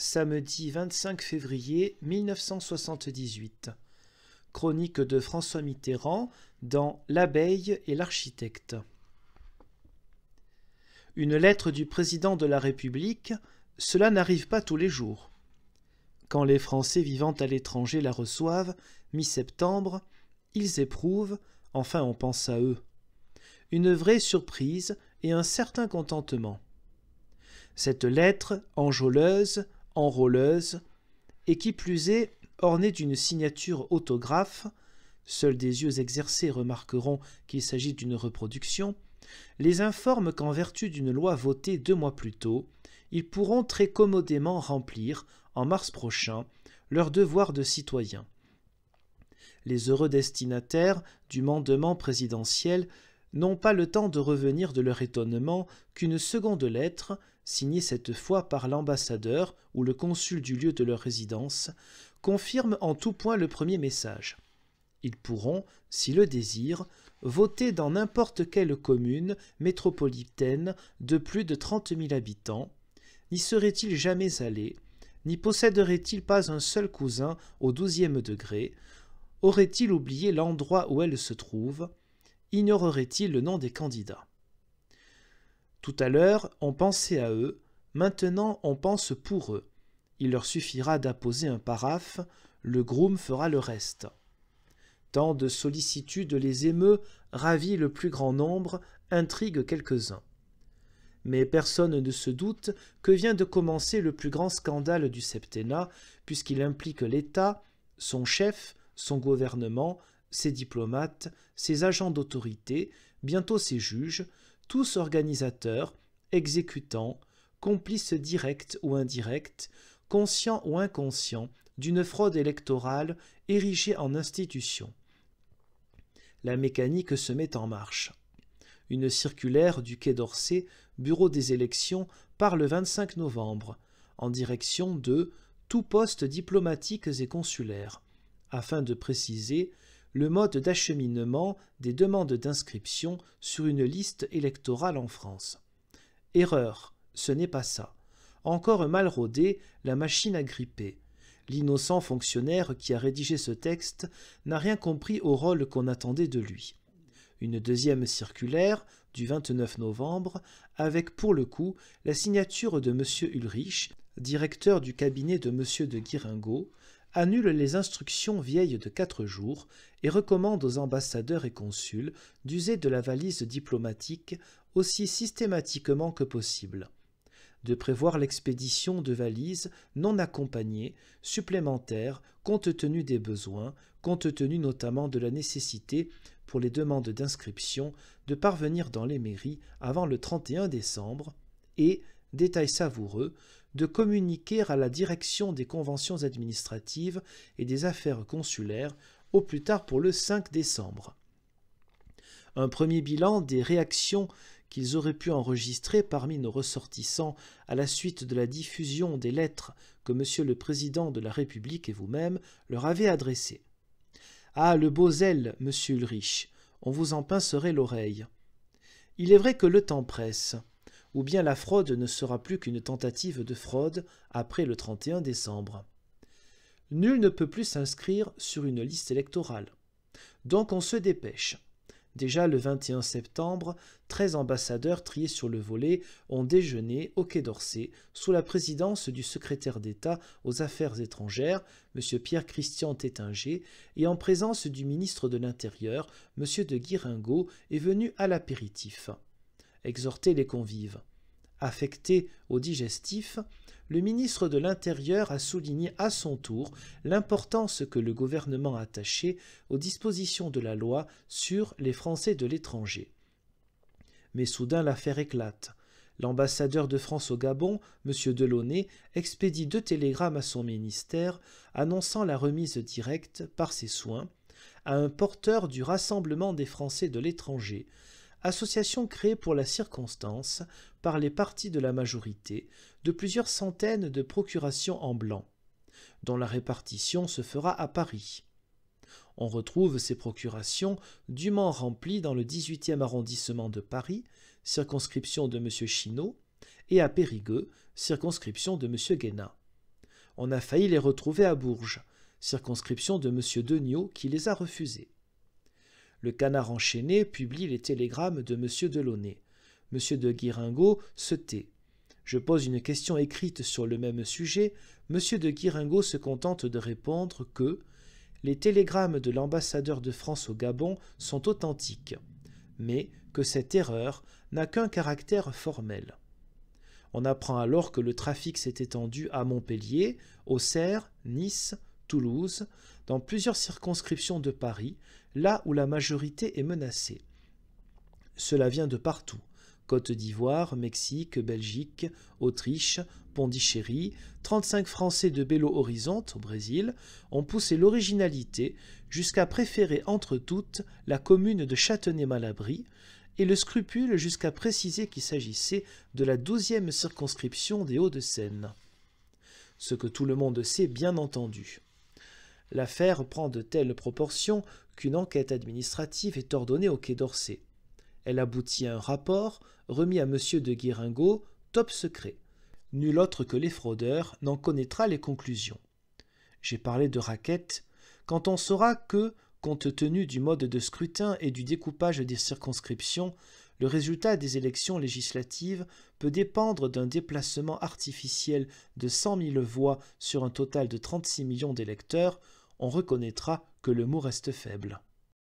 Samedi 25 février 1978. Chronique de François Mitterrand dans L'abeille et l'architecte. Une lettre du président de la République, cela n'arrive pas tous les jours. Quand les Français vivant à l'étranger la reçoivent, mi-septembre, ils éprouvent, enfin on pense à eux, une vraie surprise et un certain contentement. Cette lettre enjôleuse, enrôleuse, et qui plus est ornée d'une signature autographe, seuls des yeux exercés remarqueront qu'il s'agit d'une reproduction, les informe qu'en vertu d'une loi votée 2 mois plus tôt, ils pourront très commodément remplir, en mars prochain, leur devoir de citoyens. Les heureux destinataires du mandement présidentiel n'ont pas le temps de revenir de leur étonnement qu'une seconde lettre, signée cette fois par l'ambassadeur ou le consul du lieu de leur résidence, confirme en tout point le premier message. Ils pourront, s'ils le désirent, voter dans n'importe quelle commune métropolitaine de plus de 30 000 habitants, n'y seraient-ils jamais allés, n'y posséderaient-ils pas un seul cousin au 12e degré, auraient-ils oublié l'endroit où elle se trouve, ignoreraient-ils le nom des candidats? Tout à l'heure, on pensait à eux, maintenant on pense pour eux. Il leur suffira d'apposer un paraphe, le groom fera le reste. Tant de sollicitude les émeut, ravit le plus grand nombre, intrigue quelques-uns. Mais personne ne se doute que vient de commencer le plus grand scandale du septennat, puisqu'il implique l'État, son chef, son gouvernement, ses diplomates, ses agents d'autorité, bientôt ses juges, tous organisateurs, exécutants, complices directs ou indirects, conscients ou inconscients, d'une fraude électorale érigée en institution. La mécanique se met en marche. Une circulaire du Quai d'Orsay, bureau des élections, part le 25 novembre, en direction de tous postes diplomatiques et consulaires, afin de préciser le mode d'acheminement des demandes d'inscription sur une liste électorale en France. Erreur, ce n'est pas ça. Encore mal rodée, la machine a grippé. L'innocent fonctionnaire qui a rédigé ce texte n'a rien compris au rôle qu'on attendait de lui. Une deuxième circulaire, du 29 novembre, avec pour le coup la signature de M. Ulrich, directeur du cabinet de M. de Guiringaud, annule les instructions vieilles de 4 jours et recommande aux ambassadeurs et consuls d'user de la valise diplomatique aussi systématiquement que possible, de prévoir l'expédition de valises non accompagnées, supplémentaires, compte tenu des besoins, compte tenu notamment de la nécessité pour les demandes d'inscription de parvenir dans les mairies avant le 31 décembre et, détail savoureux, de communiquer à la direction des conventions administratives et des affaires consulaires au plus tard pour le 5 décembre. Un premier bilan des réactions qu'ils auraient pu enregistrer parmi nos ressortissants à la suite de la diffusion des lettres que M. le Président de la République et vous-même leur avez adressées. Ah, le beau zèle, M. Ulrich, on vous en pincerait l'oreille. Il est vrai que le temps presse, ou bien la fraude ne sera plus qu'une tentative de fraude après le 31 décembre. Nul ne peut plus s'inscrire sur une liste électorale. Donc on se dépêche. Déjà le 21 septembre, 13 ambassadeurs triés sur le volet ont déjeuné au Quai d'Orsay sous la présidence du secrétaire d'État aux Affaires étrangères, M. Pierre-Christian Tétinger, et en présence du ministre de l'Intérieur, M. de Guiringaud, est venu à l'apéritif. Exhorter les convives. Affecté au digestif, le ministre de l'Intérieur a souligné à son tour l'importance que le gouvernement attachait aux dispositions de la loi sur les Français de l'étranger. Mais soudain l'affaire éclate. L'ambassadeur de France au Gabon, M. Delaunay, expédie 2 télégrammes à son ministère annonçant la remise directe, par ses soins, à un porteur du Rassemblement des Français de l'étranger, association créée pour la circonstance par les partis de la majorité, de plusieurs centaines de procurations en blanc, dont la répartition se fera à Paris. On retrouve ces procurations dûment remplies dans le 18e arrondissement de Paris, circonscription de M. Chinot, et à Périgueux, circonscription de M. Guéna. On a failli les retrouver à Bourges, circonscription de M. Degnaud qui les a refusés. Le Canard enchaîné publie les télégrammes de M. Delaunay. M. de Guiringaud se tait. Je pose une question écrite sur le même sujet. M. de Guiringaud se contente de répondre que les télégrammes de l'ambassadeur de France au Gabon sont authentiques, mais que cette erreur n'a qu'un caractère formel. On apprend alors que le trafic s'est étendu à Montpellier, Auxerre, Nice, Toulouse, dans plusieurs circonscriptions de Paris, là où la majorité est menacée. Cela vient de partout. Côte d'Ivoire, Mexique, Belgique, Autriche, Pondichéry, 35 Français de Belo Horizonte, au Brésil, ont poussé l'originalité jusqu'à préférer entre toutes la commune de Châtenay-Malabry et le scrupule jusqu'à préciser qu'il s'agissait de la 12e circonscription des Hauts-de-Seine. Ce que tout le monde sait bien entendu. L'affaire prend de telles proportions qu'une enquête administrative est ordonnée au Quai d'Orsay. Elle aboutit à un rapport remis à M. de Guiringaud, top secret. Nul autre que les fraudeurs n'en connaîtra les conclusions. J'ai parlé de raquettes quand on saura que, compte tenu du mode de scrutin et du découpage des circonscriptions, le résultat des élections législatives peut dépendre d'un déplacement artificiel de 100 000 voix sur un total de 36 millions d'électeurs, on reconnaîtra que le mot reste faible.